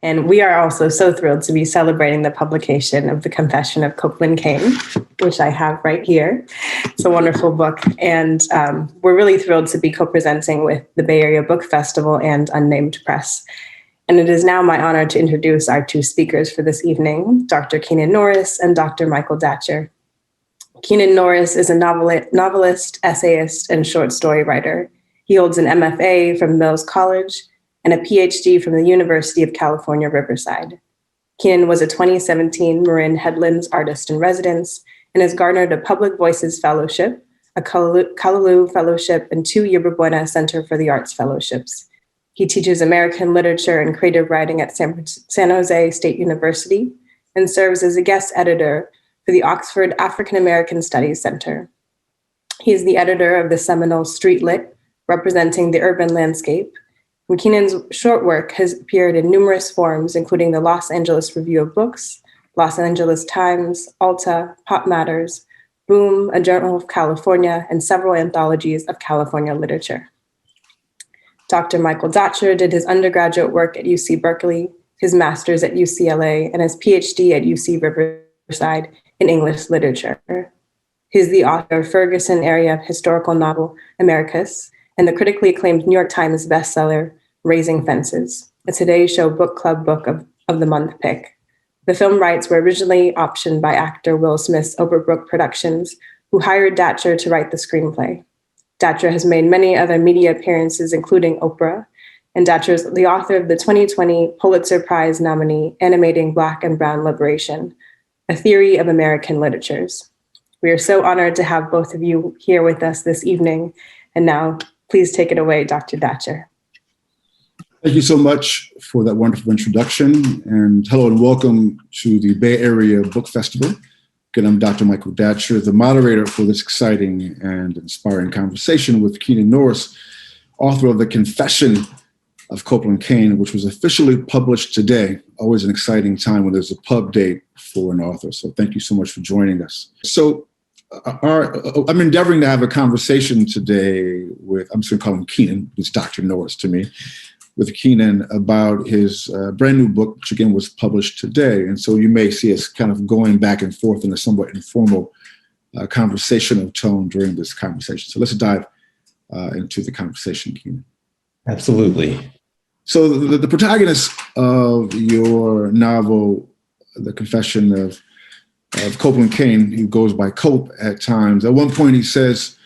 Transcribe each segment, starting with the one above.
And we are also so thrilled to be celebrating the publication of the Confession of Copeland Cane, which I have right here. It's a wonderful book. And we're really thrilled to be co-presenting with the Bay Area Book Festival and Unnamed Press. And it is now my honor to introduce our two speakers for this evening, Dr. Keenan Norris and Dr. Michael Datcher. Keenan Norris is a novelist, essayist, and short story writer. He holds an MFA from Mills College and a PhD from the University of California, Riverside. Keenan was a 2017 Marin Headlands Artist in Residence and has garnered a Public Voices Fellowship, a Callaloo Fellowship, and 2 Yerba Buena Center for the Arts Fellowships. He teaches American literature and creative writing at San Jose State University and serves as a guest editor for the Oxford African American Studies Center. He is the editor of the seminal Street Lit, representing the urban landscape. And Keenan's short work has appeared in numerous forms, including the Los Angeles Review of Books, Los Angeles Times, Alta, Pop Matters, Boom, a Journal of California, and several anthologies of California literature. Dr. Michael Datcher did his undergraduate work at UC Berkeley, his master's at UCLA, and his PhD at UC Riverside in English literature. He is the author of Ferguson area historical novel Americus and the critically acclaimed New York Times bestseller Raising Fences, a Today Show Book Club Book of the Month pick. The film rights were originally optioned by actor Will Smith's Overbrook Productions, who hired Datcher to write the screenplay. Datcher has made many other media appearances, including Oprah, and Datcher is the author of the 2020 Pulitzer Prize nominee, Animating Black and Brown Liberation, A Theory of American Literatures. We are so honored to have both of you here with us this evening. And now, please take it away, Dr. Datcher. Thank you so much for that wonderful introduction. And hello and welcome to the Bay Area Book Festival. Again, I'm Dr. Michael Datcher, the moderator for this exciting and inspiring conversation with Keenan Norris, author of the Confession of Copeland Cane, which was officially published today. Always an exciting time when there's a pub date for an author. So thank you so much for joining us. So I'm endeavoring to have a conversation today with, I'm just gonna call him Keenan, who's Dr. Norris to me, with Keenan about his brand new book, which again was published today. And so you may see us kind of going back and forth in a somewhat informal conversational tone during this conversation. So let's dive into the conversation, Keenan. Absolutely. So the protagonist of your novel, The Confession of Copeland Cane, who goes by Cope at times, at one point he says,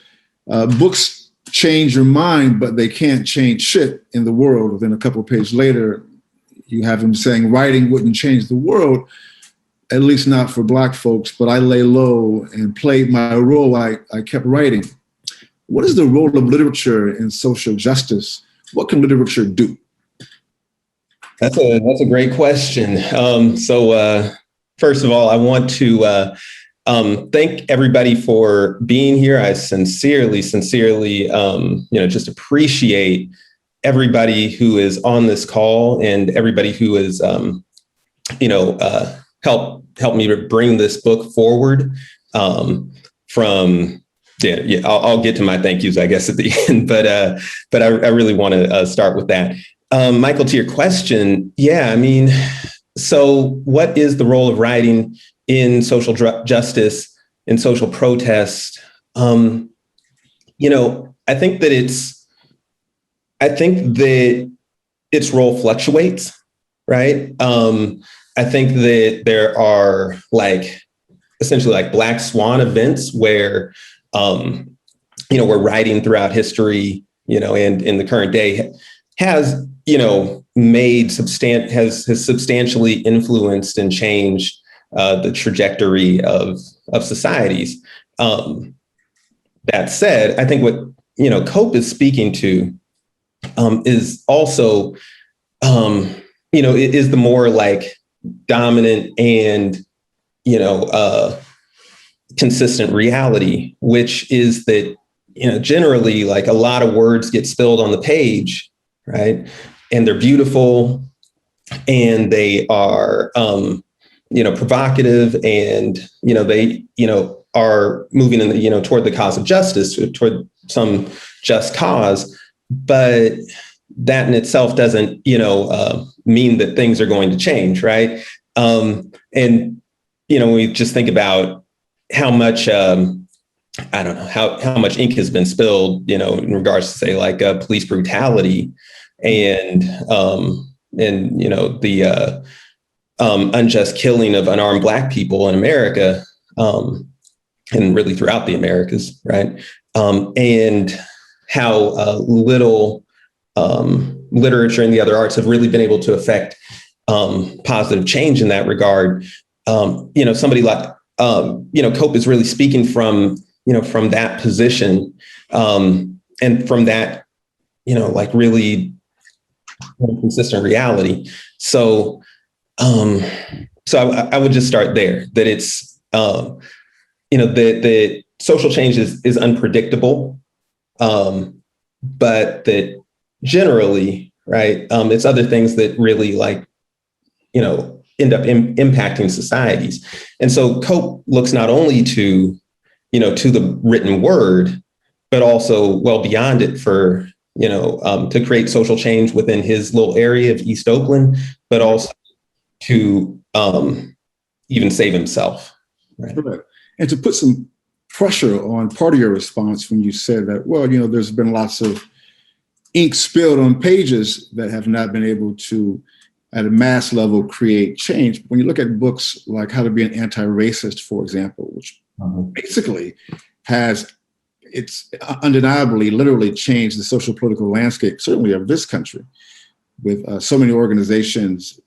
books change your mind, but they can't change shit in the world. Then a couple of pages later, you have him saying, writing wouldn't change the world, at least not for Black folks, but I lay low and played my role. I kept writing. What is the role of literature in social justice? What can literature do? That's a great question. So first of all, I want to thank everybody for being here. I sincerely, just appreciate everybody who is on this call and everybody who is, helped me to bring this book forward. I'll get to my thank yous, I guess, at the end, but I really want to start with that. Michael, to your question, so what is the role of writing in social justice, in social protest? I think that its role fluctuates, right? I think that there are essentially black swan events where, we're writing throughout history, and in the current day has substantially influenced and changed the trajectory of societies. That said, I think what Cope is speaking to is also is the more dominant and consistent reality, which is that generally a lot of words get spilled on the page, right? And they're beautiful and they are provocative, and they are moving in toward the cause of justice, toward some just cause, but that in itself doesn't mean that things are going to change, right? And we just think about how much I don't know how much ink has been spilled, in regards to, say, like police brutality and the unjust killing of unarmed Black people in America, and really throughout the Americas, right? And how little literature and the other arts have really been able to affect positive change in that regard. Somebody like Cope is really speaking from that position, and from that like really consistent reality. So I would just start there, that it's that social change is unpredictable, but that generally, right, it's other things that really end up impacting societies. And so Cope looks not only to the written word, but also well beyond it for, to create social change within his little area of East Oakland, but also to even save himself. Right. Right. And to put some pressure on part of your response when you said that, well, there's been lots of ink spilled on pages that have not been able to, at a mass level, create change. When you look at books like How to Be an Anti-Racist, for example, which basically it's undeniably, literally changed the social political landscape, certainly of this country, with so many organizations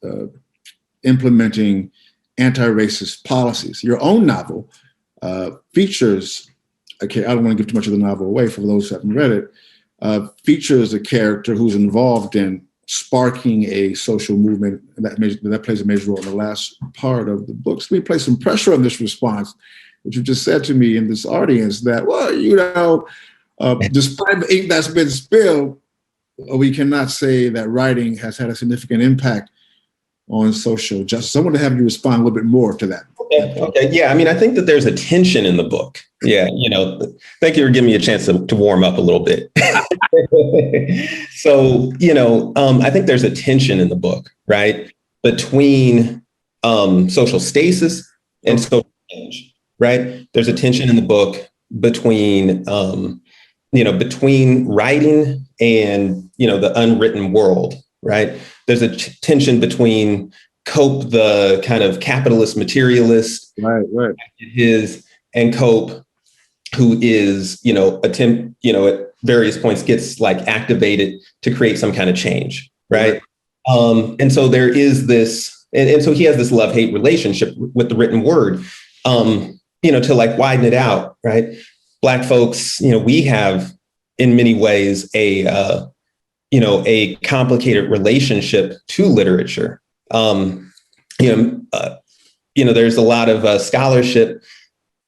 implementing anti-racist policies. Your own novel features, okay, I don't want to give too much of the novel away for those who haven't read it, features a character who's involved in sparking a social movement that plays a major role in the last part of the book. So we place some pressure on this response, which you just said to me in this audience, that, well, despite the ink that's been spilled, we cannot say that writing has had a significant impact on social justice. I want to have you respond a little bit more to that. Okay. Yeah. I mean, I think that there's a tension in the book. Yeah. Thank you for giving me a chance to warm up a little bit. So, I think there's a tension in the book, right, between social stasis and social change, right? There's a tension in the book between, between writing and, the unwritten world, right? There's a tension between Cope, the kind of capitalist materialist, right, and Cope, who is, at various points gets activated to create some kind of change, right? And so there is this, and so he has this love-hate relationship with the written word, to widen it out, right? Black folks, we have in many ways a complicated relationship to literature. There's a lot of scholarship,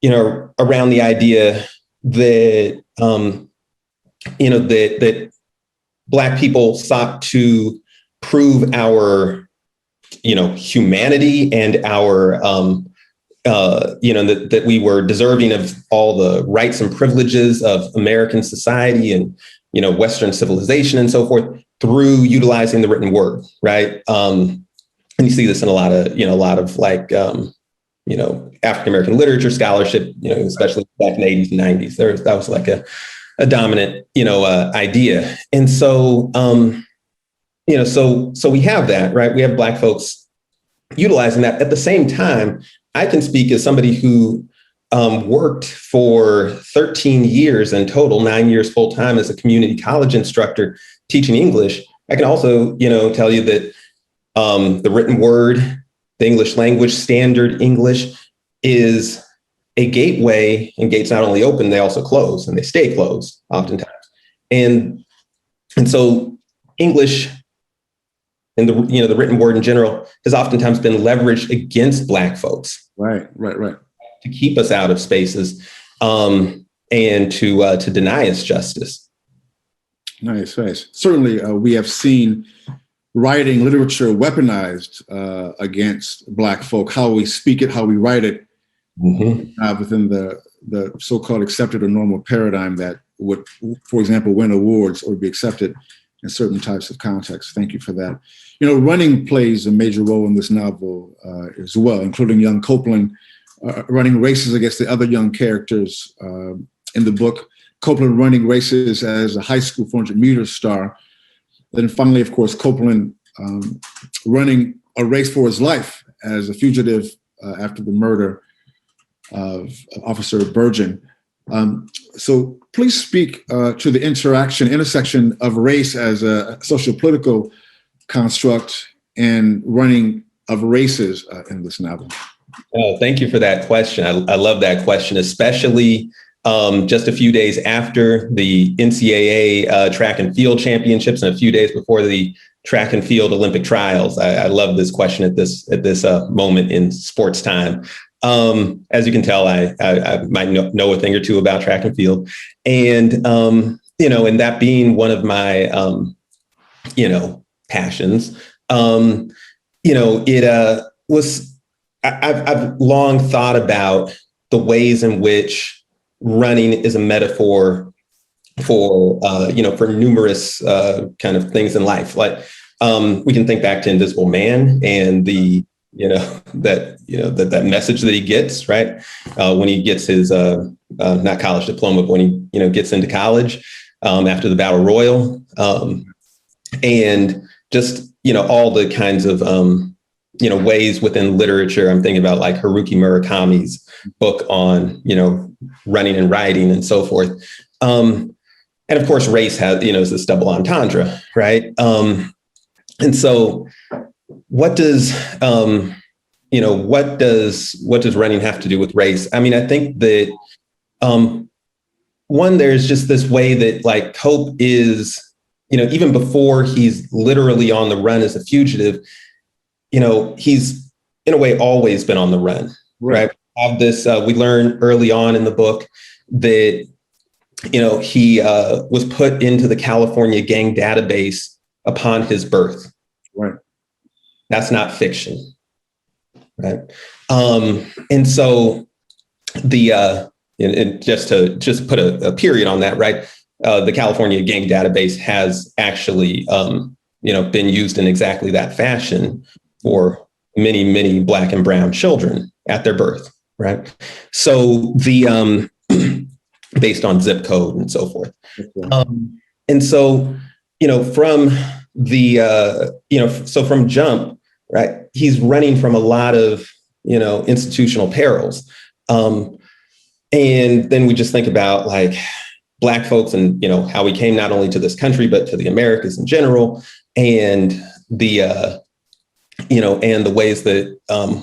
around the idea that, that Black people sought to prove our, humanity and our, that we were deserving of all the rights and privileges of American society and, Western civilization and so forth through utilizing the written word, right? And you see this in a lot of African-American literature scholarship, especially back in the 80s and 90s. That was a dominant, idea. And so, so we have that, right? We have Black folks utilizing that. At the same time, I can speak as somebody who worked for 13 years in total, 9 years full time as a community college instructor teaching English. I can also, tell you that the written word, the English language, standard English is a gateway, and gates not only open, they also close, and they stay closed oftentimes. And so English and the written word in general has oftentimes been leveraged against Black folks. Right. To keep us out of spaces, and to deny us justice. Nice. Certainly, we have seen writing literature weaponized against Black folk, how we speak it, how we write it, within the so-called accepted or normal paradigm that would, for example, win awards or be accepted in certain types of contexts. Thank you for that. You know, running plays a major role in this novel as well, including young Copeland running races against the other young characters in the book. Copeland running races as a high school 400-meter star. Then finally, of course, Copeland running a race for his life as a fugitive after the murder of Officer Burgeon. So please speak to the intersection of race as a social-political construct and running of races in this novel. Oh, thank you for that question. I love that question, especially just a few days after the NCAA track and field championships and a few days before the track and field Olympic trials. I love this question at this moment in sports time. As you can tell, I might know a thing or two about track and field, and and that being one of my passions, it was. I've long thought about the ways in which running is a metaphor for numerous kind of things in life. Like we can think back to Invisible Man and the that message that he gets, right? When he gets his not college diploma, but when he gets into college after the battle royal, and just all the kinds of ways within literature. I'm thinking about like Haruki Murakami's book on running and writing and so forth. And of course, race has is this double entendre, right? And so what does running have to do with race? I mean, I think that one, there's just this way that like Cope is, even before he's literally on the run as a fugitive, he's in a way always been on the run, right? Have this, we learn early on in the book that, he was put into the California gang database upon his birth. Right. That's not fiction. Right. And so and just to put a period on that, right. The California gang database has actually, been used in exactly that fashion for many, many Black and brown children at their birth. Right. So based on zip code and so forth. And so, from so from jump, right, he's running from a lot of, institutional perils. And then we just think about like Black folks and, how we came not only to this country, but to the Americas in general, and the ways that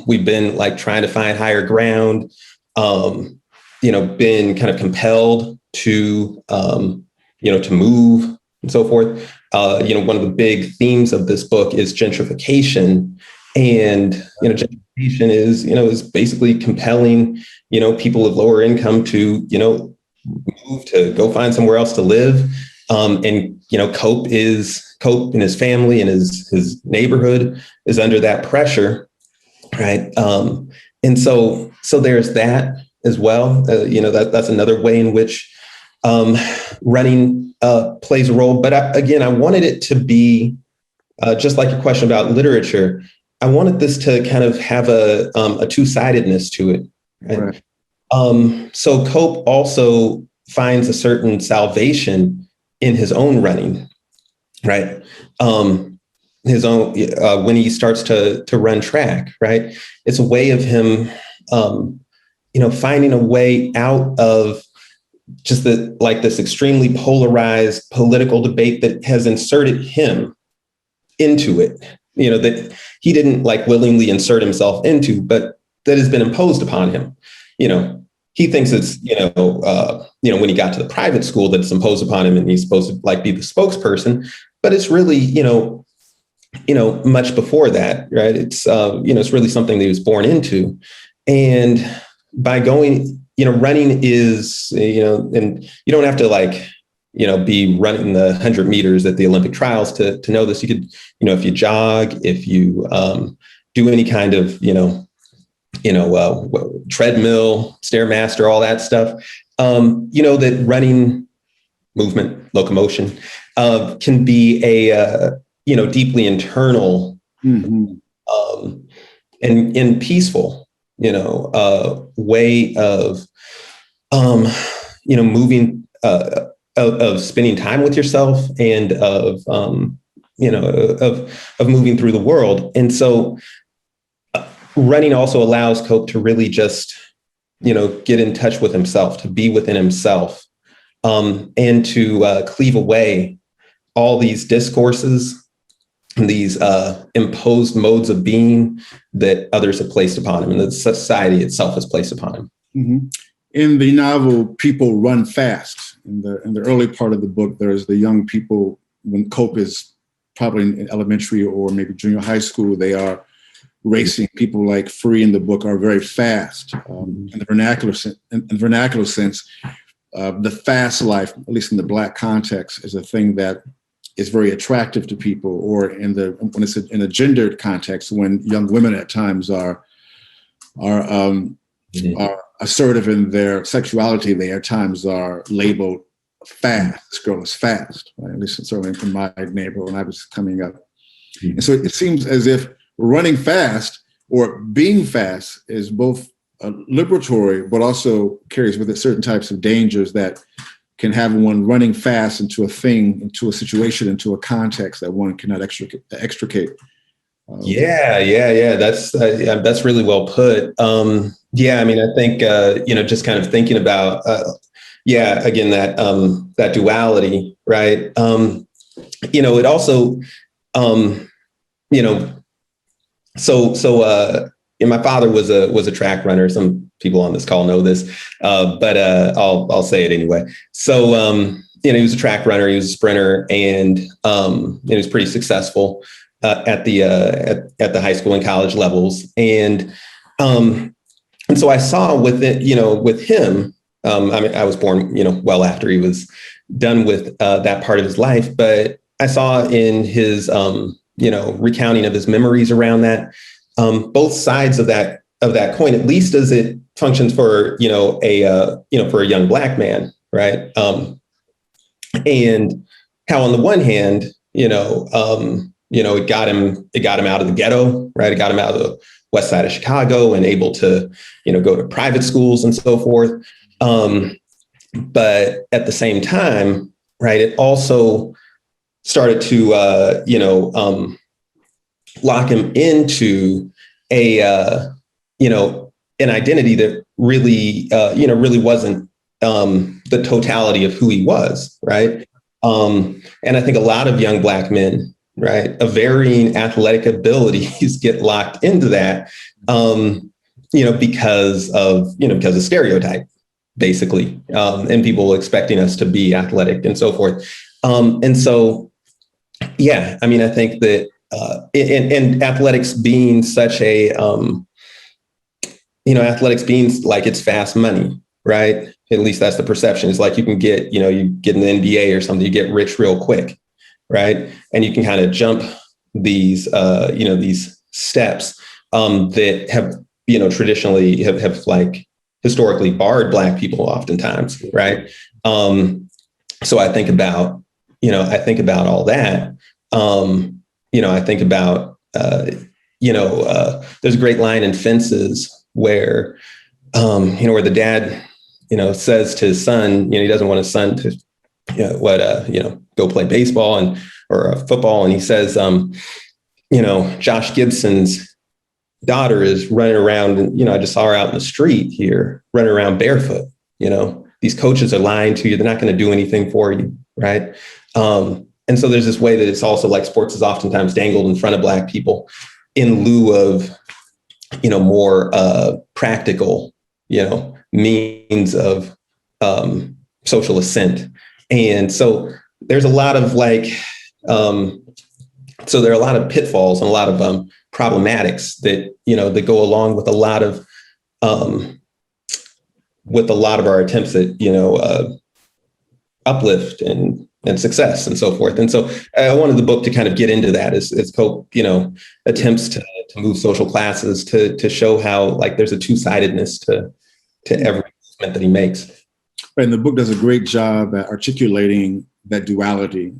we've been like trying to find higher ground, been kind of compelled to, to move and so forth. One of the big themes of this book is gentrification. And, gentrification is basically compelling, people of lower income to, move to go find somewhere else to live. And, Cope and his family and his neighborhood is under that pressure. Right. And so there's that as well. That's another way in which running plays a role. But I wanted it to be just like your question about literature. I wanted this to kind of have a two-sidedness to it. Right? So Cope also finds a certain salvation in his own running, right? His own when he starts to run track, right? It's a way of him, finding a way out of just this extremely polarized political debate that has inserted him into it, that he didn't like willingly insert himself into, but that has been imposed upon him. He thinks it's, when he got to the private school that it's imposed upon him and he's supposed to like be the spokesperson, but it's really, much before that, right? It's, it's really something that he was born into. And by going, running is, and you don't have to like, be running the 100 meters at the Olympic trials to know this. You could, if you jog, if you do any kind of, treadmill, Stairmaster, all that stuff, that running, movement, locomotion can be a, deeply internal and peaceful, way of, moving, of spending time with yourself and of, of moving through the world. And so running also allows Cope to really just, get in touch with himself, to be within himself, and to cleave away all these discourses, these imposed modes of being that others have placed upon him and that society itself has placed upon him. Mm-hmm. In the novel, people run fast. In the early part of the book, there's the young people, when Cope is probably in elementary or maybe junior high school, they are racing. People like Free in the book are very fast. In the vernacular sense, the fast life, at least in the Black context, is a thing that is very attractive to people. Or when it's in a gendered context, when young women at times are assertive in their sexuality, they at times are labeled fast. This girl is fast, right? At least certainly in my neighborhood when I was coming up. And so it seems as if running fast or being fast is both liberatory, but also carries with it certain types of dangers that can have one running fast into a thing, into a situation, into a context that one cannot extricate. Yeah. That's really well put. I mean, I think, just kind of thinking about, again, that duality, right? It also, my father was a track runner. Some people on this call know this, but I'll say it anyway. So, he was a track runner, he was a sprinter, and he was pretty successful at the high school and college levels. And so I saw with it, with him, I was born, well after he was done with that part of his life, but I saw in his, recounting of his memories around that, both sides of that coin, at least as it functions for, for a young Black man, right? And how on the one hand, it got him out of the ghetto, right? It got him out of the west side of Chicago and able to, go to private schools and so forth. But at the same time, right, it also started to, lock him into an identity that really, really wasn't the totality of who he was, right? And I think a lot of young Black men, right, of varying athletic abilities get locked into that, because of stereotype, basically, and people expecting us to be athletic and so forth. And so, I mean, I think that, and athletics being such a, athletics being like it's fast money, right? At least that's the perception. It's like you can get, you get in the NBA or something, you get rich real quick, right? And you can kind of jump these, these steps that have, traditionally have like historically barred Black people oftentimes, right? So I think about, all that. I think about, there's a great line in Fences where, where the dad, says to his son, he doesn't want his son to, go play baseball or football. And he says, Josh Gibson's daughter is running around and, I just saw her out in the street here running around barefoot. These coaches are lying to you. They're not going to do anything for you. Right. And so there's this way that it's also like sports is oftentimes dangled in front of Black people in lieu of, more practical, means of social ascent. And so there's a lot of so there are a lot of pitfalls and a lot of problematics that, that go along with a lot of our attempts at, uplift and success and so forth. And so I wanted the book to kind of get into that as Cope, attempts to move social classes to show how like there's a two-sidedness to every movement that he makes. Right, and the book does a great job at articulating that duality,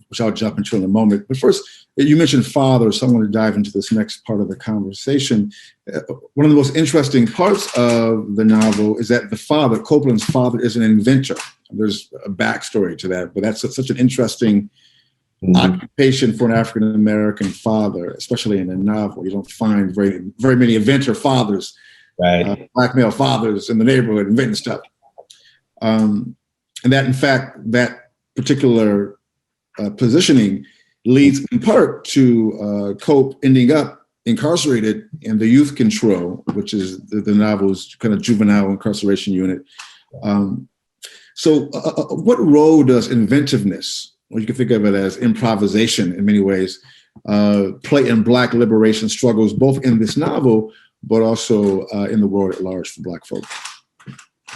which I'll jump into in a moment. But first, you mentioned father, so I want to dive into this next part of the conversation. One of the most interesting parts of the novel is that the father, Copeland's father, is an inventor. There's a backstory to that, but that's such an interesting occupation for an African-American father, especially in a novel. You don't find very many inventor fathers, right? Black male fathers in the neighborhood inventing stuff. And that, in fact, that particular positioning leads in part to Cope ending up incarcerated in the youth control, which is the novel's kind of juvenile incarceration unit. So what role does inventiveness, or you can think of it as improvisation in many ways, play in Black liberation struggles, both in this novel, but also in the world at large for Black folk?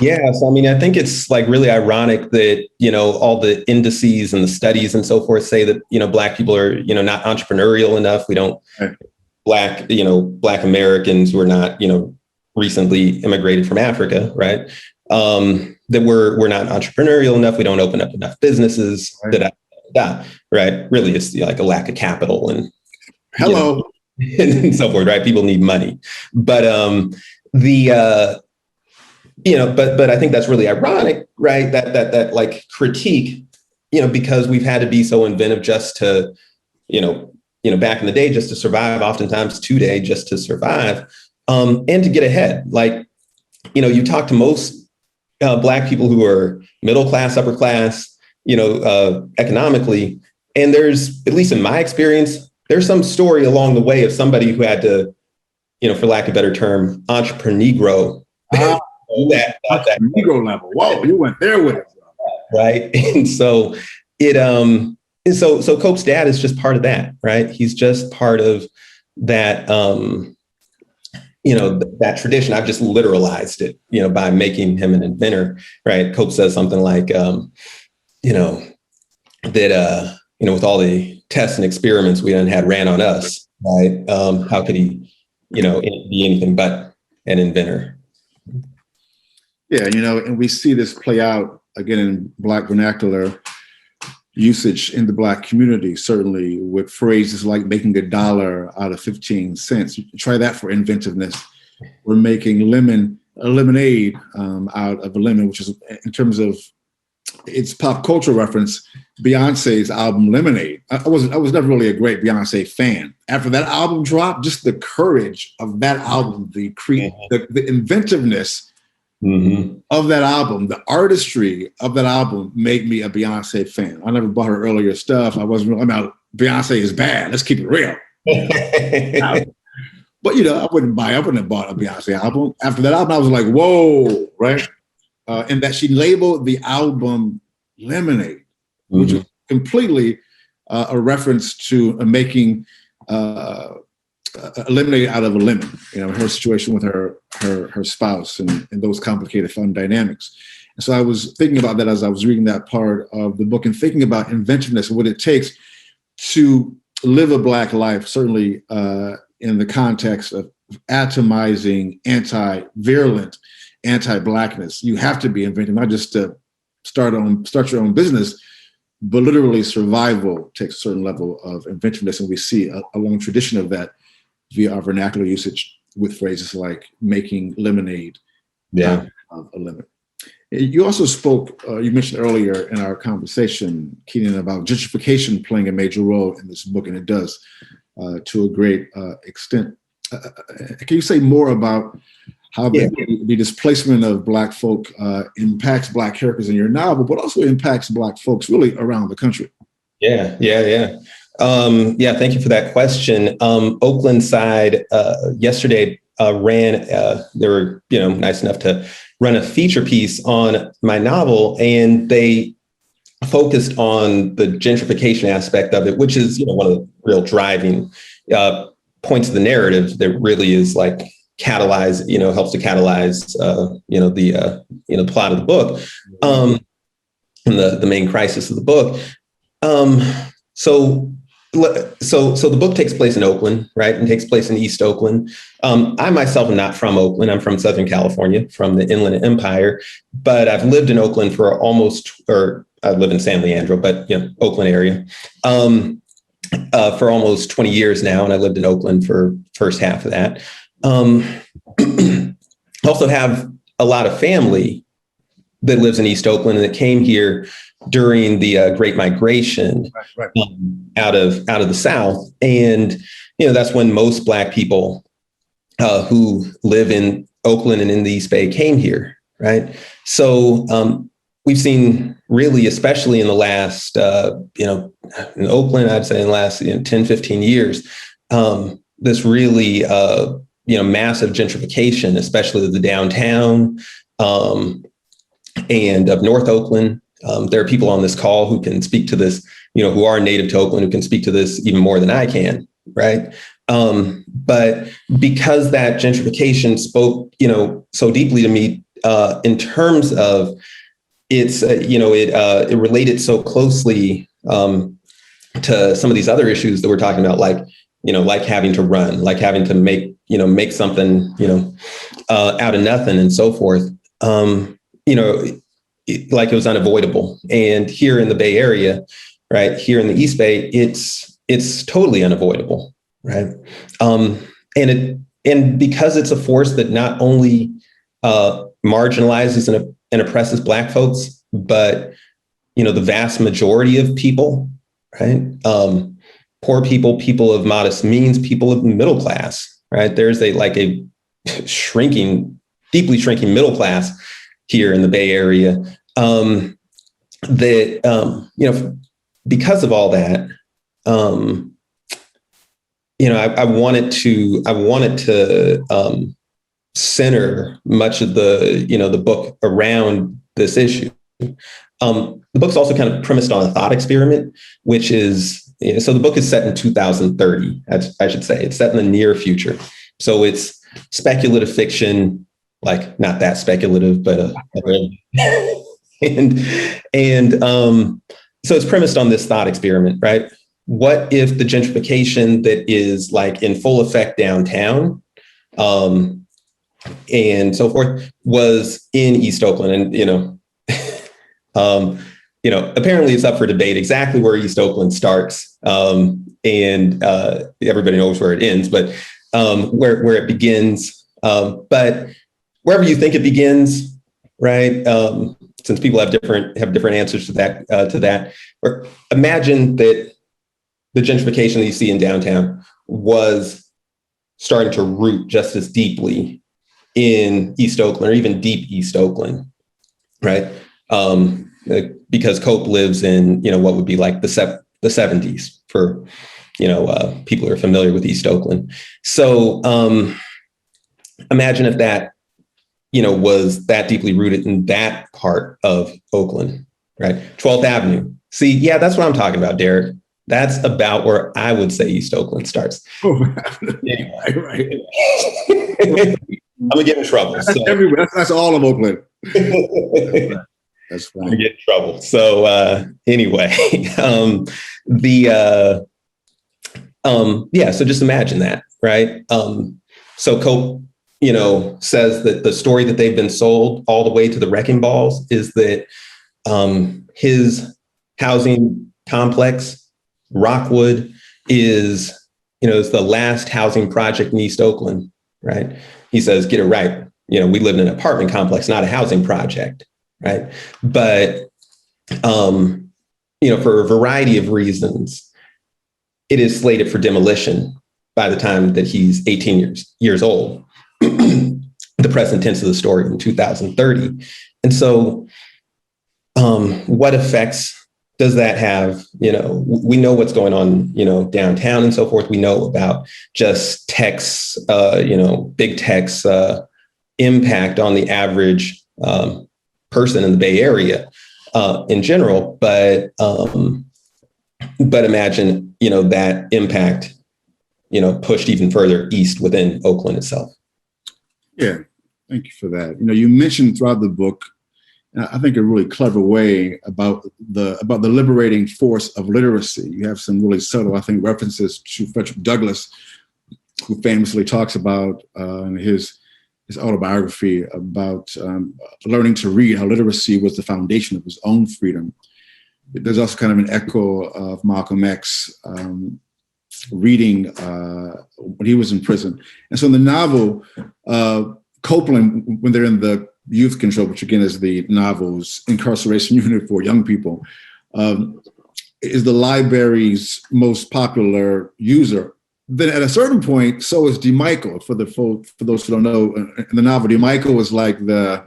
Yeah, so I mean, I think it's like really ironic that, you know, all the indices and the studies and so forth say that, you know, Black people are, you know, not entrepreneurial enough. We don't, Black Americans who are not, you know, recently immigrated from Africa, right? That we're not entrepreneurial enough. We don't open up enough businesses, right? Really, it's like a lack of capital and and so forth, right? People need money, but but I think that's really ironic, right? That like critique, you know, because we've had to be so inventive just to, you know, back in the day, just to survive, oftentimes today, just to survive, and to get ahead. Like, you know, you talk to most Black people who are middle class, upper class, you know, economically, and there's, at least in my experience, there's some story along the way of somebody who had to, you know, for lack of a better term, entrepreneur. That Negro level. Whoa, you went there with it. Right. And so so Cope's dad is just part of that, right? He's just part of that, you know, that tradition. I've just literalized it, you know, by making him an inventor, right? Cope says something like, you know, that, you know, with all the tests and experiments we done had ran on us, right? How could he, you know, be anything but an inventor? Yeah, you know, and we see this play out again in Black vernacular usage in the Black community, certainly with phrases like making $1 out of 15 cents. You can try that for inventiveness. We're making a lemonade out of a lemon, which is, in terms of its pop culture reference, Beyonce's album Lemonade. I was never really a great Beyonce fan. After that album dropped, just the courage of that album, the inventiveness of that album, the artistry of that album made me a Beyonce fan. I never bought her earlier stuff. Beyonce is bad. Let's keep it real. But, you know, I wouldn't have bought a Beyonce album. After that album, I was like, whoa, right? And that she labeled the album Lemonade, which was completely a reference to making a lemonade out of a lemon, you know, her situation with her spouse and those complicated fun dynamics. And so I was thinking about that as I was reading that part of the book and thinking about inventiveness and what it takes to live a Black life, certainly in the context of atomizing, virulent anti-Blackness. You have to be inventive, not just to start your own business, but literally survival takes a certain level of inventiveness. And we see a long tradition of that via our vernacular usage with phrases like making lemonade out of a lemon. You also spoke, you mentioned earlier in our conversation, Keenan, about gentrification playing a major role in this book, and it does to a great extent. Can you say more about how the displacement of Black folk impacts Black characters in your novel, but also impacts Black folks really around the country? Yeah. Thank you for that question. Oakland side yesterday ran, they were, you know, nice enough to run a feature piece on my novel, and they focused on the gentrification aspect of it, which is, you know, one of the real driving points of the narrative that really is like helps to catalyze, the plot of the book, and the main crisis of the book. So So the book takes place in Oakland, right? And takes place in East Oakland. I myself am not from Oakland. I'm from Southern California, from the Inland Empire, but I've lived in Oakland for I live in San Leandro, but Oakland area, for almost 20 years now. And I lived in Oakland for first half of that. Also have a lot of family that lives in East Oakland and that came here during the Great Migration, right. Out of the South. And, that's when most Black people who live in Oakland and in the East Bay came here, right? So we've seen really, especially in the last, in Oakland, I'd say in the last 10, 15 years, this really, massive gentrification, especially of the downtown and of North Oakland. There are people on this call who can speak to this, who are native to Oakland, who can speak to this even more than I can, right? But because that gentrification spoke, so deeply to me in terms of it's, it related so closely to some of these other issues that we're talking about, like having to run, like having to make something, out of nothing and so forth. Like it was unavoidable. And here in the Bay Area, right here in the East Bay, it's totally unavoidable, right? And because it's a force that not only marginalizes and oppresses Black folks, but the vast majority of people, right? Poor people, people of modest means, people of middle class, right? There's a deeply shrinking middle class here in the Bay Area, because of all that, I wanted to center much of the book around this issue. The book's also kind of premised on a thought experiment, which is, so the book is set in 2030, I should say. It's set in the near future. So it's speculative fiction, like not that speculative, but so it's premised on this thought experiment, right? What if the gentrification that is like in full effect downtown, and so forth, was in East Oakland? And apparently it's up for debate exactly where East Oakland starts, and everybody knows where it ends, but where it begins. But wherever you think it begins, right? Since people have different answers to that, or imagine that the gentrification that you see in downtown was starting to root just as deeply in East Oakland, or even deep East Oakland, right? Because Cope lives in what would be like the 70s for people who are familiar with East Oakland. So imagine if that was that deeply rooted in that part of Oakland, right? 12th Avenue. See, yeah, that's what I'm talking about, Derek. That's about where I would say East Oakland starts. Anyway, right. I'm gonna get in trouble. That's everywhere. That's all of Oakland. That's fine. I'm gonna get in trouble. So anyway, so just imagine that, right? So Cope, says that the story that they've been sold all the way to the wrecking balls is that his housing complex, Rockwood, is the last housing project in East Oakland, right? He says, get it right. We live in an apartment complex, not a housing project, right? But, for a variety of reasons, it is slated for demolition by the time that he's 18 years old. The present tense of the story in 2030. And so what effects does that have? We know what's going on, downtown and so forth. We know about just tech's, big tech's impact on the average person in the Bay Area in general. But imagine, that impact, pushed even further east within Oakland itself. Yeah, thank you for that. You mentioned throughout the book, I think a really clever way about the liberating force of literacy. You have some really subtle, I think, references to Frederick Douglass, who famously talks about in his autobiography about learning to read, how literacy was the foundation of his own freedom. There's also kind of an echo of Malcolm X reading when he was in prison. And so in the novel, Copeland, when they're in the youth control, which again is the novel's incarceration unit for young people, is the library's most popular user. Then at a certain point, so is DeMichael. For those who don't know, in the novel, DeMichael is like the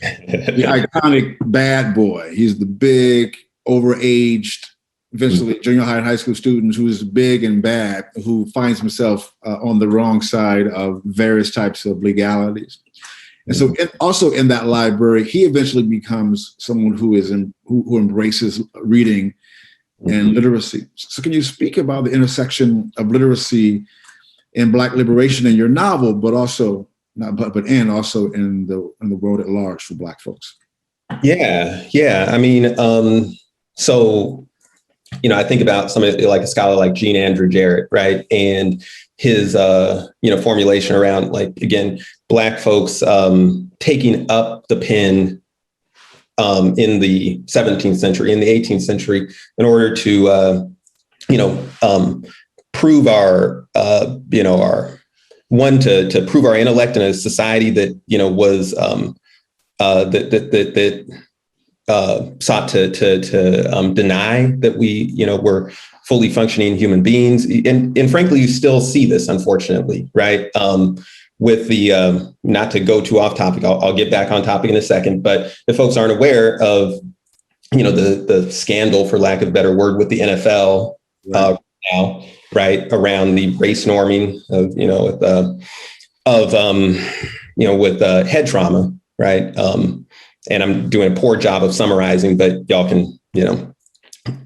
iconic bad boy. He's the big, overaged, eventually junior high and high school student who is big and bad, who finds himself on the wrong side of various types of legalities. And so also in that library, he eventually becomes someone who embraces reading and literacy. So can you speak about the intersection of literacy and Black liberation in your novel, but also also in the world at large for Black folks? Yeah. I mean, so, I think about somebody like a scholar like Jean Andrew Jarrett, right? And his, formulation around, like, again, Black folks taking up the pen in the 17th century, in the 18th century, in order to, prove our, to prove our intellect in a society that, was sought to deny that we, were fully functioning human beings. And frankly, you still see this, unfortunately, right? With the, not to go too off topic, I'll get back on topic in a second, but if folks aren't aware of, the scandal, for lack of a better word, with the NFL now, right, around the race norming with head trauma, right? And I'm doing a poor job of summarizing, but y'all can,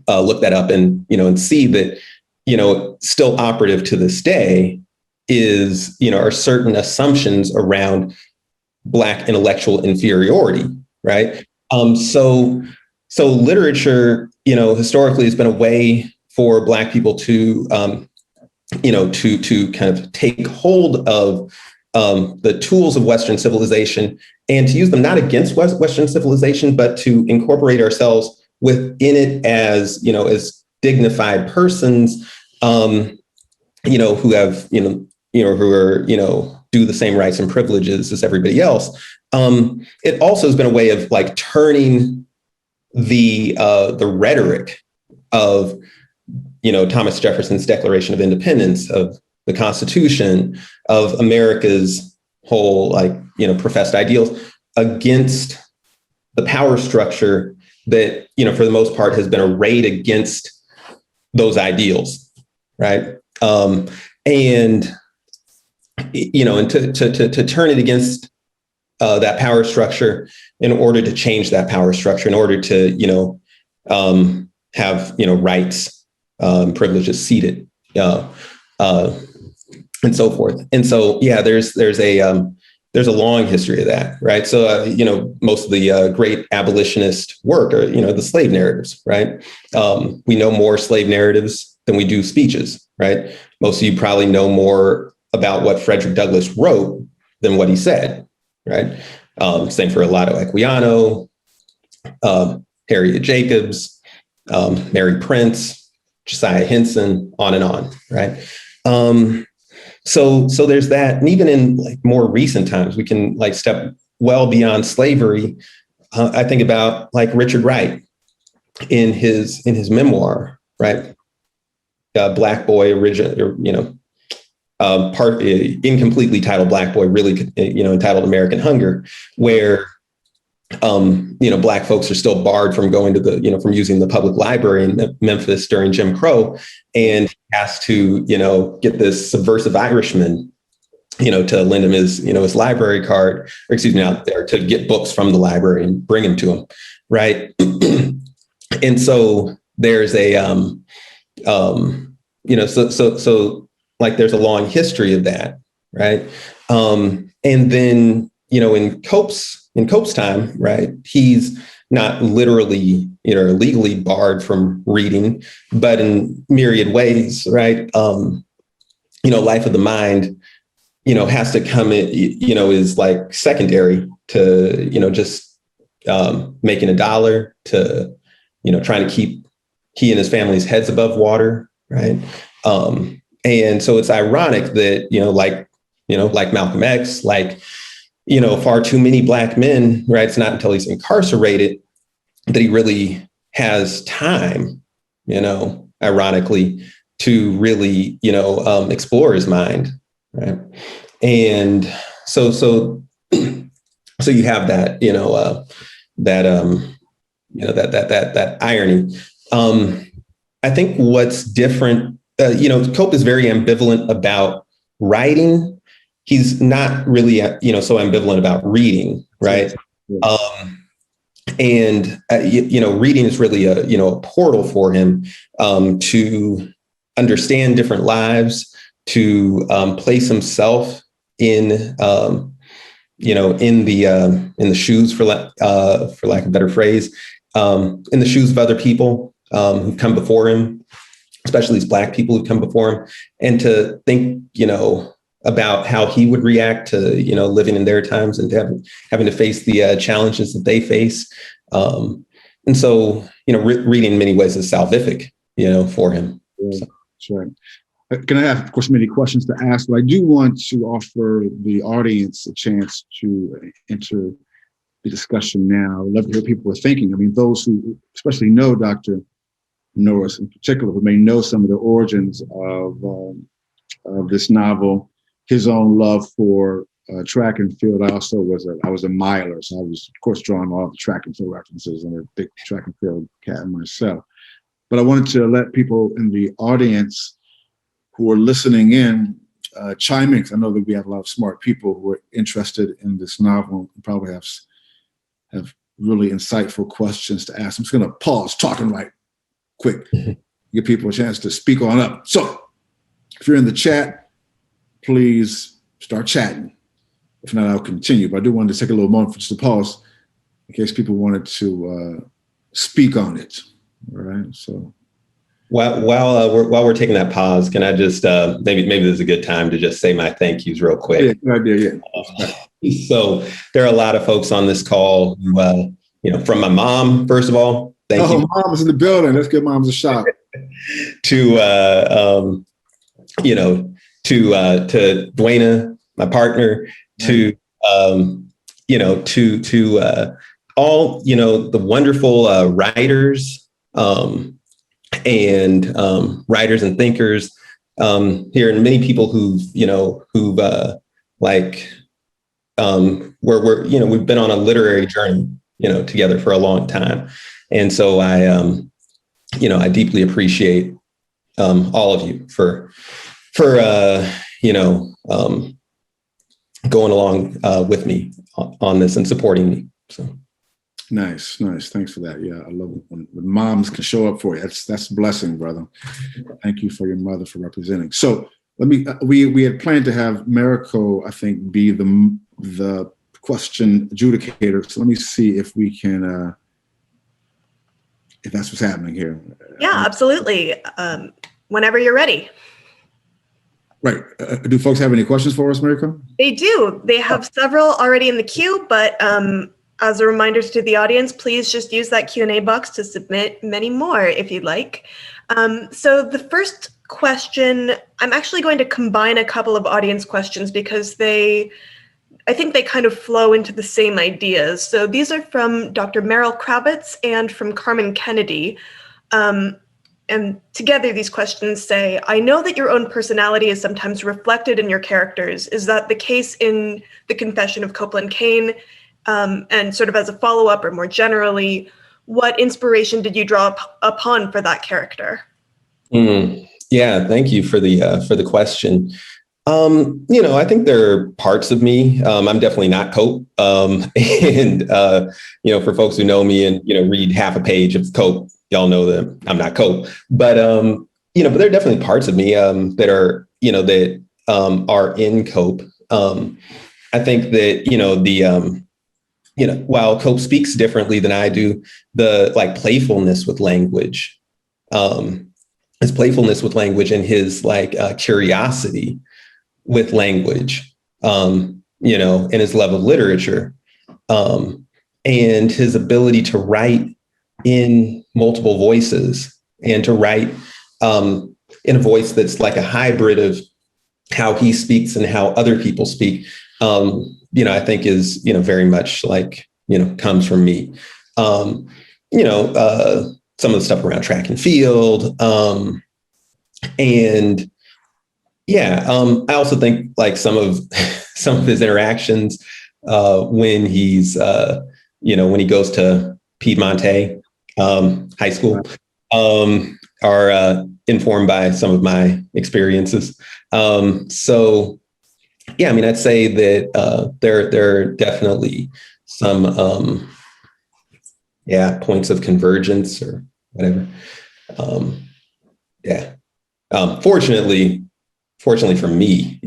look that up and, and see that, still operative to this day is, are certain assumptions around Black intellectual inferiority, right? So literature, historically has been a way for Black people to, to kind of take hold of the tools of Western civilization and to use them not against Western civilization, but to incorporate ourselves within it as, as dignified persons, who have, who are, do the same rights and privileges as everybody else. It also has been a way of like turning the rhetoric of, Thomas Jefferson's Declaration of Independence, of the Constitution, of America's whole, professed ideals against the power structure that, for the most part has been arrayed against those ideals, right? And to turn it against that power structure in order to change that power structure, in order to, have, rights, privileges ceded, and so forth. And so, yeah, there's a long history of that, right? So, most of the great abolitionist work are, the slave narratives, right? We know more slave narratives than we do speeches, right? Most of you probably know more about what Frederick Douglass wrote than what he said, right? Same for Olaudah Equiano, Harriet Jacobs, Mary Prince, Josiah Henson, on and on, right? So there's that. And even in more recent times, we can step well beyond slavery. I think about Richard Wright in his memoir, right? Black Boy, incompletely titled Black Boy, really, entitled American Hunger, where, Black folks are still barred from going to from using the public library in Memphis during Jim Crow. And he has to, get this subversive Irishman, to lend him his library card, or excuse me, out there to get books from the library and bring them to him. Right. And so there's a, there's a long history of that. Right. And then, in Cope's in Cope's time, right, he's not literally, legally barred from reading, but in myriad ways, right? Life of the mind, has to come in, is like secondary to, just making $1 to, trying to keep he and his family's heads above water, right? And so it's ironic that, like Malcolm X, far too many Black men, right? It's not until he's incarcerated that he really has time, ironically, to really, explore his mind, right? And so you have that, that irony. I think what's different, Cope is very ambivalent about writing. He's not really, so ambivalent about reading, right? And reading is really a portal for him to understand different lives, to place himself in in the shoes, for lack of a better phrase, in the shoes of other people who've come before him, especially these Black people who've come before him, and to think, about how he would react to, living in their times and having to face the challenges that they face. And so, reading in many ways is salvific, for him. Yeah, that's right. Can I have, of course, many questions to ask, but I do want to offer the audience a chance to enter the discussion now. I'd love to hear what people are thinking. I mean, those who especially know Dr. Norris in particular, who may know some of the origins of this novel, his own love for track and field. I was a miler, so I was, of course, drawing all the track and field references, and a big track and field cat myself. But I wanted to let people in the audience who are listening in chime in, because I know that we have a lot of smart people who are interested in this novel and probably have really insightful questions to ask. I'm just going to pause talking right quick, give people a chance to speak on up. So if you're in the chat, please start chatting. If not, I'll continue. But I do want to take a little moment for just a pause in case people wanted to speak on it. All right. So while we're taking that pause, can I just maybe this is a good time to just say my thank yous real quick. Yeah, good idea. Yeah. So there are a lot of folks on this call who, from my mom, first of all, thank you. Mom's in the building. Let's give moms a shout. to Dwayna, my partner, to all, the wonderful writers and writers and thinkers here, and many people who've we've been on a literary journey, together for a long time. And so I deeply appreciate all of you for going along with me on this and supporting me. So nice. Thanks for that. Yeah, I love it when moms can show up for you. That's a blessing, brother. Thank you for your mother for representing. So let me. We had planned to have Mariko, I think, be the question adjudicator. So let me see if we can. If that's what's happening here. Yeah, absolutely. Whenever you're ready. Right. Do folks have any questions for us, Mariko? They do. They have several already in the queue, but as a reminder to the audience, please just use that Q&A box to submit many more if you'd like. So the first question, I'm actually going to combine a couple of audience questions because I think they kind of flow into the same ideas. So these are from Dr. Meryl Kravitz and from Carmen Kennedy. And together these questions say, I know that your own personality is sometimes reflected in your characters. Is that the case in The Confession of Copeland Cane? And sort of as a follow-up or more generally, what inspiration did you draw upon for that character? Yeah, thank you for the question. I think there are parts of me. I'm definitely not Cope. And for folks who know me and, read half a page of Cope, y'all know that I'm not Cope. But, but there are definitely parts of me that are, are in Cope. I think that, while Cope speaks differently than I do, the like playfulness with language, his playfulness with language and his like curiosity with language, and his love of literature, and his ability to write in multiple voices and to write in a voice that's like a hybrid of how he speaks and how other people speak, I think is, very much like, comes from me. Some of the stuff around track and field. And yeah, I also think like some of his interactions when he's, when he goes to Piedmonte High School are informed by some of my experiences. So yeah, I mean, I'd say that there are definitely some points of convergence or whatever. Fortunately for me,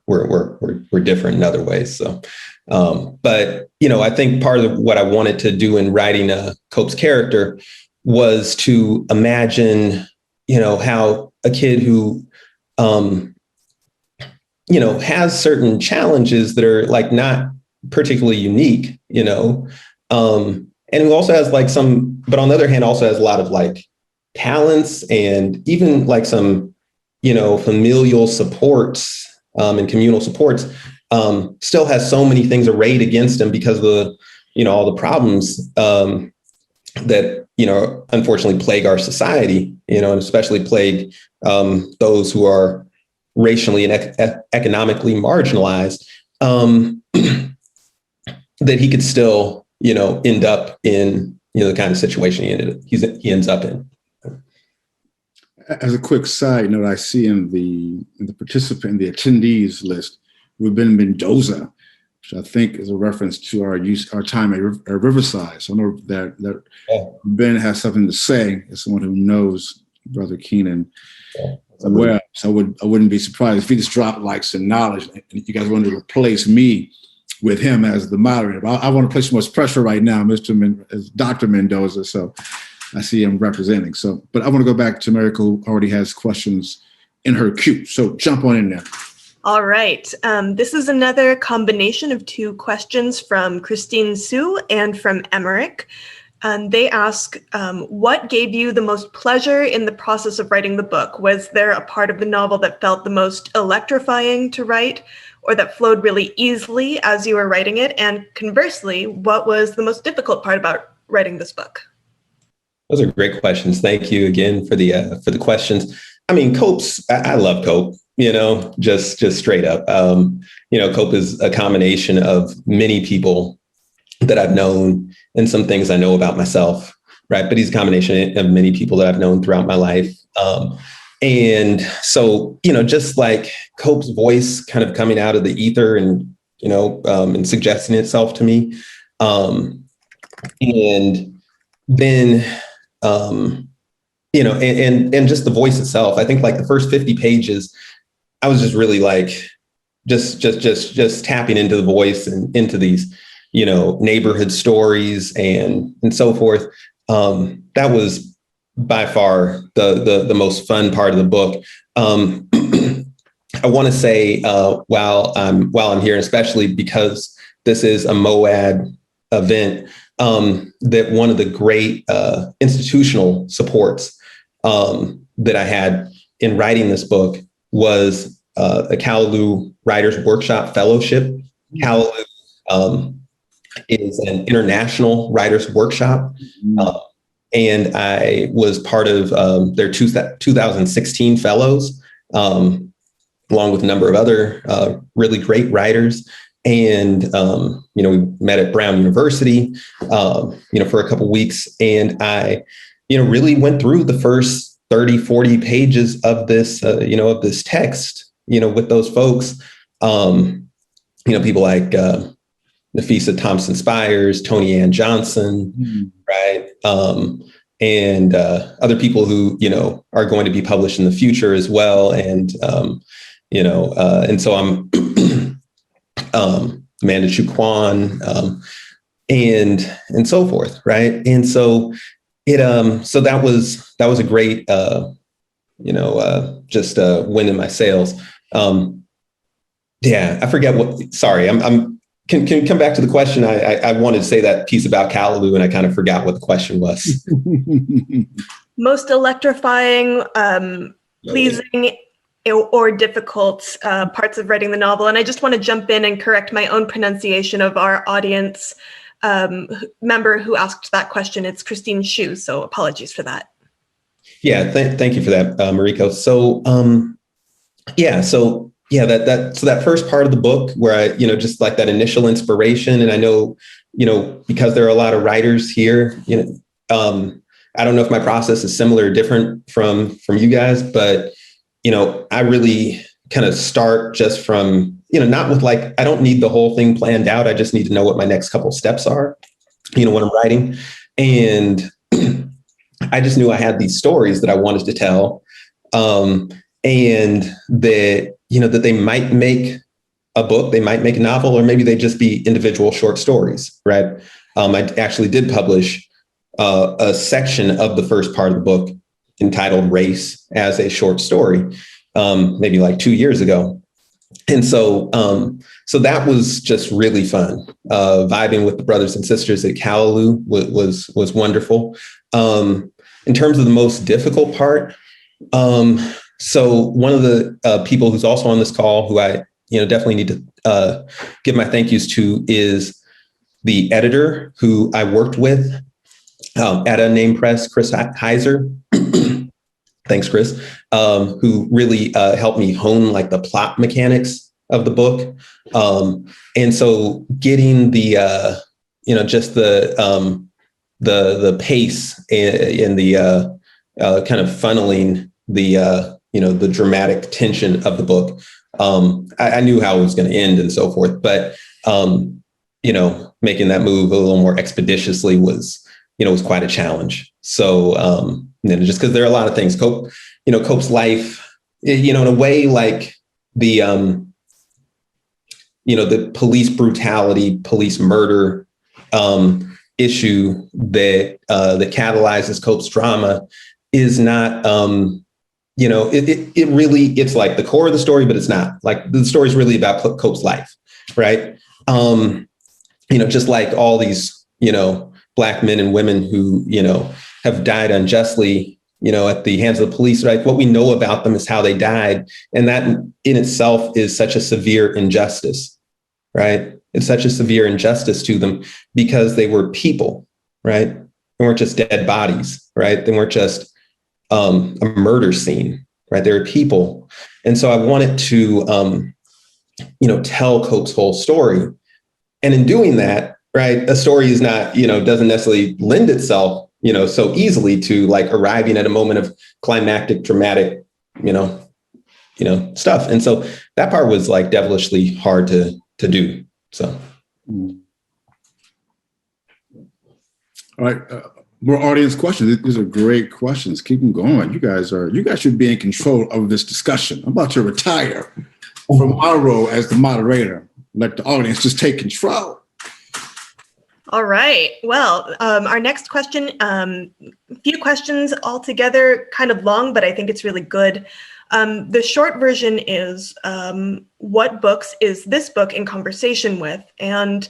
we're different in other ways. So, but I think part of what I wanted to do in writing Cope's character was to imagine, how a kid who, has certain challenges that are like not particularly unique, and who also has like some, but on the other hand, also has a lot of like talents and even like some, familial supports and communal supports, still has so many things arrayed against him because of the, all the problems that, unfortunately plague our society, and especially plague those who are racially and economically marginalized, that he could still, end up in, the kind of situation he ends up in. As a quick side note, I see in the attendees list, Ruben Mendoza, which I think is a reference to our time at Riverside. So I know that Ben has something to say as someone who knows Brother Keenan well. So I wouldn't be surprised if he just dropped like some knowledge and you guys wanted to replace me with him as the moderator. But I want to place so much pressure right now, Dr. Mendoza. So I see him representing. So, but I want to go back to America, who already has questions in her queue. So jump on in there. All right. This is another combination of two questions from Christine Sue and from Emmerich. They ask, what gave you the most pleasure in the process of writing the book? Was there a part of the novel that felt the most electrifying to write or that flowed really easily as you were writing it? And conversely, what was the most difficult part about writing this book? Those are great questions. Thank you again for the questions. I mean, I love Cope, just straight up. Cope is a combination of many people that I've known and some things I know about myself, right? But he's a combination of many people that I've known throughout my life. And so, just like Cope's voice kind of coming out of the ether and, and suggesting itself to me. And then, and just the voice itself. I think like the first 50 pages, I was just really like, just tapping into the voice and into these, neighborhood stories and so forth. That was by far the most fun part of the book. I want to say while I'm here, and especially because this is a MoAD event, that one of the great institutional supports that I had in writing this book was a Callaloo Writers Workshop Fellowship. Callaloo is an international writers workshop. And I was part of their 2016 fellows, along with a number of other really great writers. And, we met at Brown University, for a couple of weeks. And I, really went through the first 30, 40 pages of this, of this text, with those folks, people like Nafisa Thompson Spires, Tony Ann Johnson, right? And other people who, are going to be published in the future as well. And, and so I'm Amanda Chu Kwan, and so forth, right? And so so that was a great, just wind in my sails. Yeah, I forget what. Sorry, Can you come back to the question? I wanted to say that piece about Callaloo, and I kind of forgot what the question was. Most electrifying, pleasing, or difficult parts of writing the novel. And I just want to jump in and correct my own pronunciation of our audience member who asked that question. It's Christine Shu, so apologies for that. Yeah, thank you for that, Mariko. So, so that first part of the book where I, just like that initial inspiration, and I know, because there are a lot of writers here, I don't know if my process is similar or different from you guys, but, I really kind of start just from, not with like, I don't need the whole thing planned out. I just need to know what my next couple steps are, when I'm writing. And I just knew I had these stories that I wanted to tell, and that, that they might make a book, they might make a novel, or maybe they just be individual short stories, right? I actually did publish a section of the first part of the book entitled Race as a short story, maybe like 2 years ago. And so that was just really fun. Vibing with the brothers and sisters at Callaloo was wonderful. In terms of the most difficult part, so one of the people who's also on this call, who I definitely need to give my thank yous to, is the editor who I worked with at a name press, Chris Heiser. Thanks, Chris, who really helped me hone like the plot mechanics of the book. And so getting the, just the pace and the kind of funneling the dramatic tension of the book. I knew how it was going to end and so forth, but, making that move a little more expeditiously was quite a challenge. So, just because there are a lot of things, Cope's life, in a way, like the, the police brutality, police murder, issue that catalyzes Cope's drama is not, it really, it's like the core of the story, but it's not. Like the story is really about Cope's life, right? Just like all these, Black men and women who, have died unjustly, at the hands of the police, right? What we know about them is how they died. And that in itself is such a severe injustice, right? It's such a severe injustice to them because they were people, right? They weren't just dead bodies, right? They weren't just a murder scene, right? They were people. And so I wanted to, tell Cope's whole story. And in doing that, right, a story is not, doesn't necessarily lend itself, so easily to like arriving at a moment of climactic, dramatic, stuff. And so that part was like devilishly hard to do. So. All right. More audience questions. These are great questions. Keep them going. You guys should be in control of this discussion. I'm about to retire from my role as the moderator. Let the audience just take control. All right. Well, our next question, a few questions altogether, kind of long, but I think it's really good. The short version is, what books is this book in conversation with? And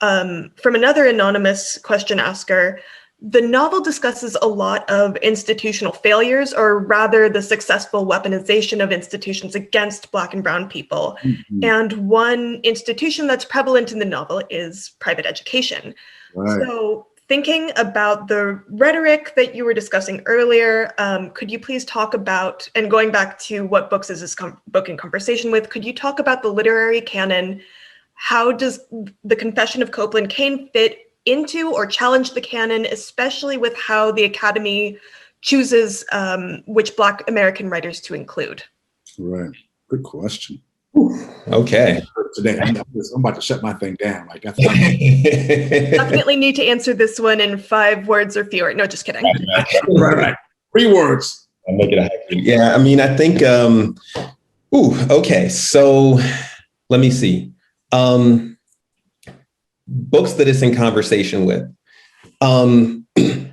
from another anonymous question asker, the novel discusses a lot of institutional failures, or rather the successful weaponization of institutions against Black and Brown people. Mm-hmm. And one institution that's prevalent in the novel is private education. Right. So thinking about the rhetoric that you were discussing earlier, could you please talk about, and going back to what books is this book in conversation with, could you talk about the literary canon? How does the Confession of Copeland Cane fit into or challenge the canon, especially with how the Academy chooses which Black American writers to include? Right. Good question. Okay. Today, I'm about to shut my thing down. Like, definitely need to answer this one in 5 words or fewer. No, just kidding. Right. 3 words. I'll make it a haiku. Yeah, I mean, I think. Okay. So let me see. books that it's in conversation with.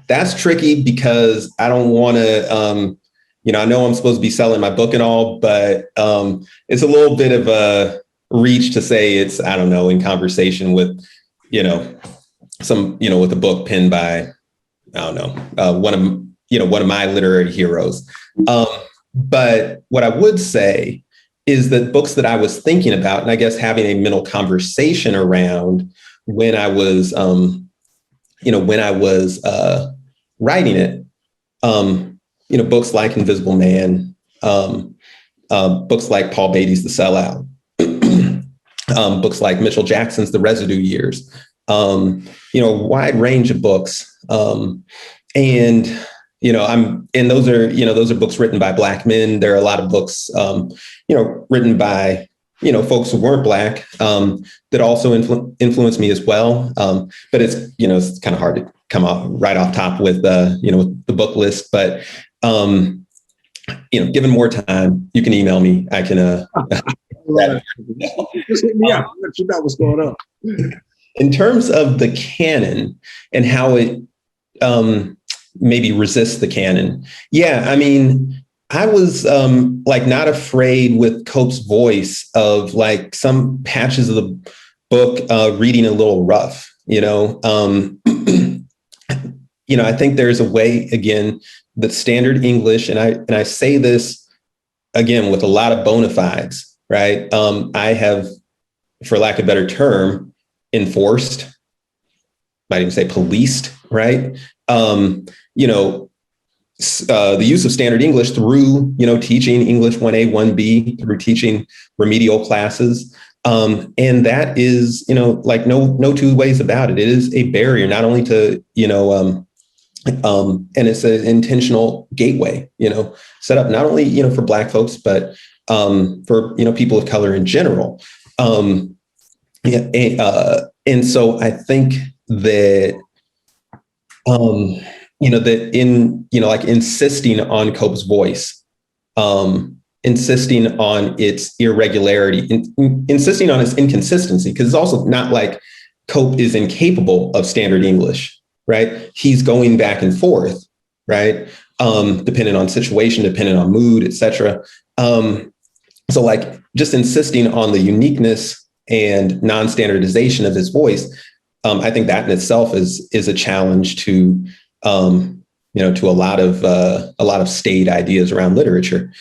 That's tricky because I don't want to, I know I'm supposed to be selling my book and all, but it's a little bit of a reach to say it's, I don't know, in conversation with, with a book penned by, I don't know, one of my literary heroes. But what I would say is that books that I was thinking about, and I guess having a mental conversation around when I was, writing it, books like Invisible Man, books like Paul Beatty's The Sellout, books like Mitchell Jackson's The Residue Years, a wide range of books. Those are books written by Black men. There are a lot of books, written by, folks who weren't Black, that also influenced me as well. But it's kind of hard to come off right off top with, with the book list. But, given more time, you can email me. I can, just hit me out. I'll let you know what's going on. In terms of the canon and how it, maybe resists the canon. Yeah, I mean, I was not afraid with Cope's voice of like some patches of the book reading a little rough, I think there's a way, again, that standard English, and I say this again with a lot of bona fides, right? I have, for lack of a better term, enforced, might even say policed, right? The use of standard English through, teaching English 1A, 1B, through teaching remedial classes. And that is, no two ways about it. It is a barrier, not only to, and it's an intentional gateway, set up not only, for Black folks, but for, people of color in general. And so I think that, that in, insisting on Cope's voice, insisting on its irregularity, insisting on its inconsistency, because it's also not like Cope is incapable of standard English, right? He's going back and forth, right? Depending on situation, depending on mood, et cetera. So just insisting on the uniqueness and non-standardization of his voice, I think that in itself is a challenge to, to a lot of staid ideas around literature.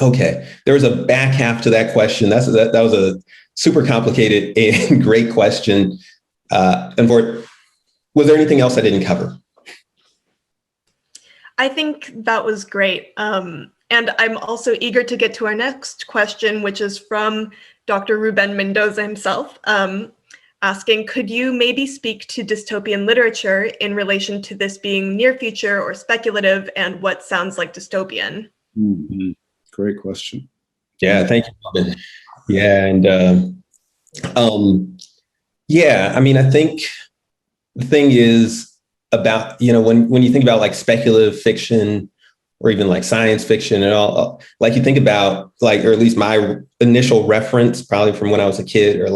Okay, there was a back half to that question. That was a super complicated and great question. Was there anything else I didn't cover? I think that was great. And I'm also eager to get to our next question, which is from Dr. Ruben Mendoza himself, asking, could you maybe speak to dystopian literature in relation to this being near future or speculative, and what sounds like dystopian? Mm-hmm. Great question. Yeah, thank you, Robin. Yeah, and I mean, I think the thing is about, when you think about speculative fiction or even science fiction and all, you think about or at least my initial reference probably from when I was a kid, or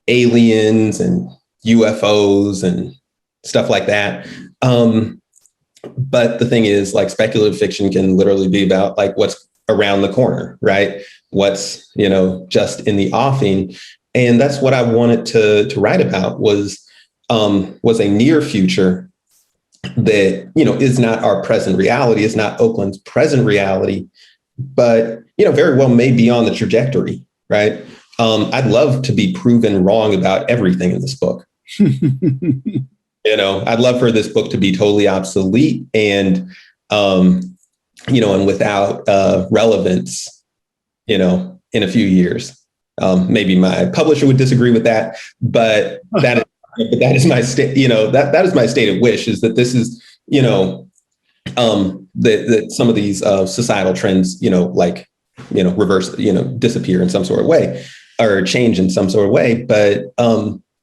aliens and UFOs and stuff like that. But the thing is, speculative fiction can literally be about what's around the corner, right? What's, just in the offing. And that's what I wanted to write about was a near future that, is not our present reality, is not Oakland's present reality, but, very well may be on the trajectory, right? I'd love to be proven wrong about everything in this book. I'd love for this book to be totally obsolete and, and without relevance, in a few years. Maybe my publisher would disagree with that, but that is my state, that is my stated wish, is that this is, that some of these societal trends, reverse, disappear in some sort of way, or change in some sort of way. But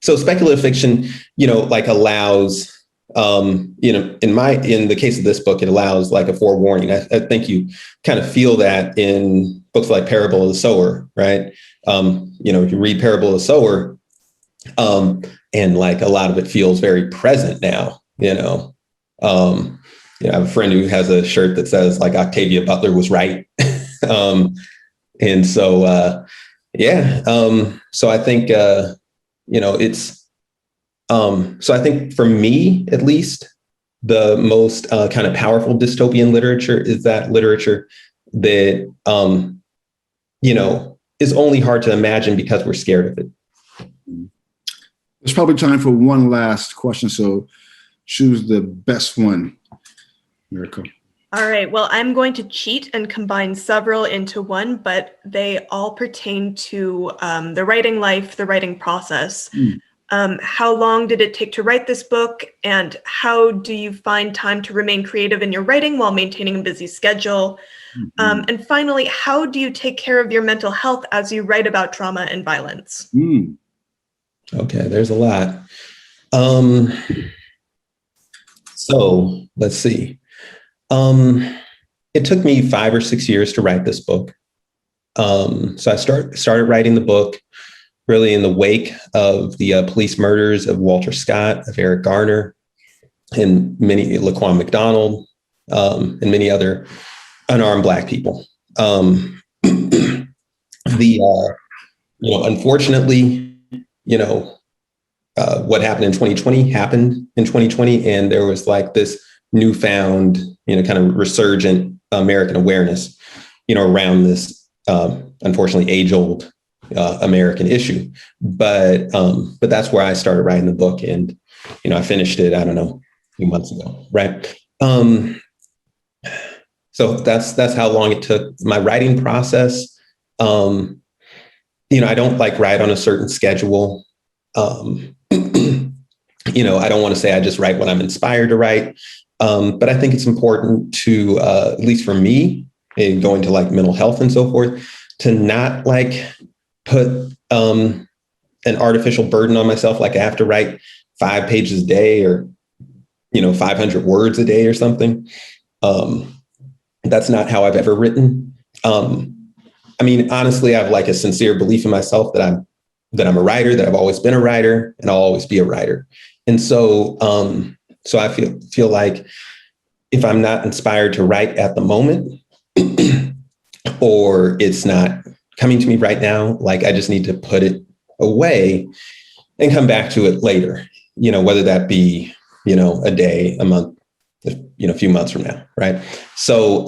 so speculative fiction, allows, in the case of this book, it allows a forewarning. I think you kind of feel that in books like Parable of the Sower, right? You read Parable of the Sower, and like a lot of it feels very present now, I have a friend who has a shirt that says like Octavia Butler was right. And so, so I think, so I think for me, at least, the most kind of powerful dystopian literature is that literature that, is only hard to imagine because we're scared of it. There's probably time for one last question, so choose the best one, Lyrical. All right, well, I'm going to cheat and combine several into one, but they all pertain to the writing life, the writing process. How long did it take to write this book? And how do you find time to remain creative in your writing while maintaining a busy schedule? And finally, how do you take care of your mental health as you write about trauma and violence? Okay, there's a lot. So let's see. It took me 5 or 6 years to write this book. So I started writing the book really in the wake of the police murders of Walter Scott, of Eric Garner, and Laquan McDonald, and many other unarmed Black people. Unfortunately, what happened in 2020 happened in 2020, and there was like this newfound, kind of resurgent American awareness, around this, unfortunately, age-old American issue. But that's where I started writing the book, and I finished it, I don't know, a few months ago, right? So that's how long it took. My writing process, I don't like write on a certain schedule. I don't want to say I just write when I'm inspired to write. But I think it's important to, at least for me, in going to like mental health and so forth, to not like put an artificial burden on myself. Like I have to write 5 pages a day or, 500 words a day or something. That's not how I've ever written. Honestly, I have like a sincere belief in myself that I'm a writer, that I've always been a writer, and I'll always be a writer. And so, so I feel like if I'm not inspired to write at the moment, or it's not coming to me right now, like I just need to put it away and come back to it later, whether that be, a day, a month, a few months from now. Right. So,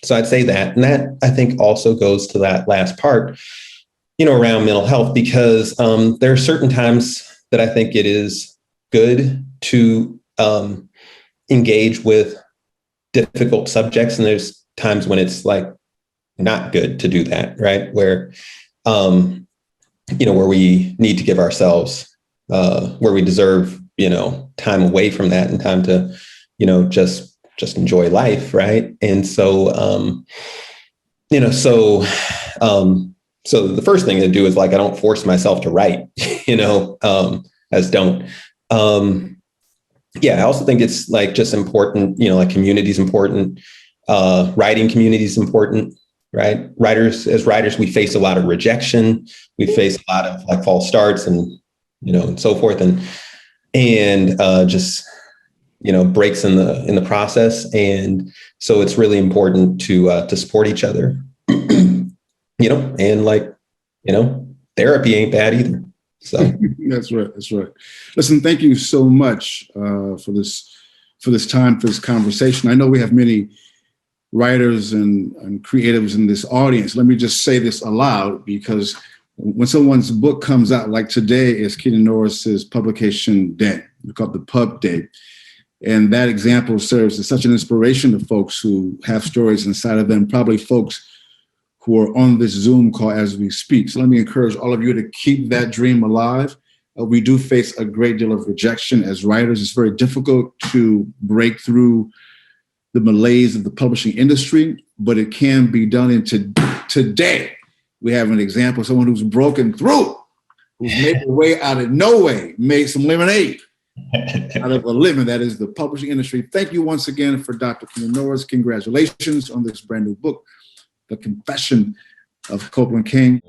so I'd say that, and that I think also goes to that last part, around mental health, because there are certain times that I think it is good to engage with difficult subjects. And there's times when it's like not good to do that, right? Where, where we need to give ourselves, where we deserve, time away from that and time to, just enjoy life. Right. And so, so the first thing to do is like, I don't force myself to write, as don't. I also think it's like just important, like community is important. Writing community is important, right? As writers, we face a lot of rejection. We face a lot of like false starts and, and so forth. And just, breaks in the process. And so it's really important to support each other, and like, therapy ain't bad either. So That's right. Listen, thank you so much for this time, for this conversation. I know we have many writers and creatives in this audience. Let me just say this aloud, because when someone's book comes out, like today is Keenan Norris's publication day. We call it the Pub Day. And that example serves as such an inspiration to folks who have stories inside of them, probably folks who are on this Zoom call as we speak. So let me encourage all of you to keep that dream alive. We do face a great deal of rejection as writers. It's very difficult to break through the malaise of the publishing industry, but it can be done. And today, we have an example of someone who's broken through, who's made their way out of no way, made some lemonade out of a lemon. That is the publishing industry. Thank you once again for Dr. Keenan Norris. Congratulations on this brand new book, The Confession of Copeland Cane.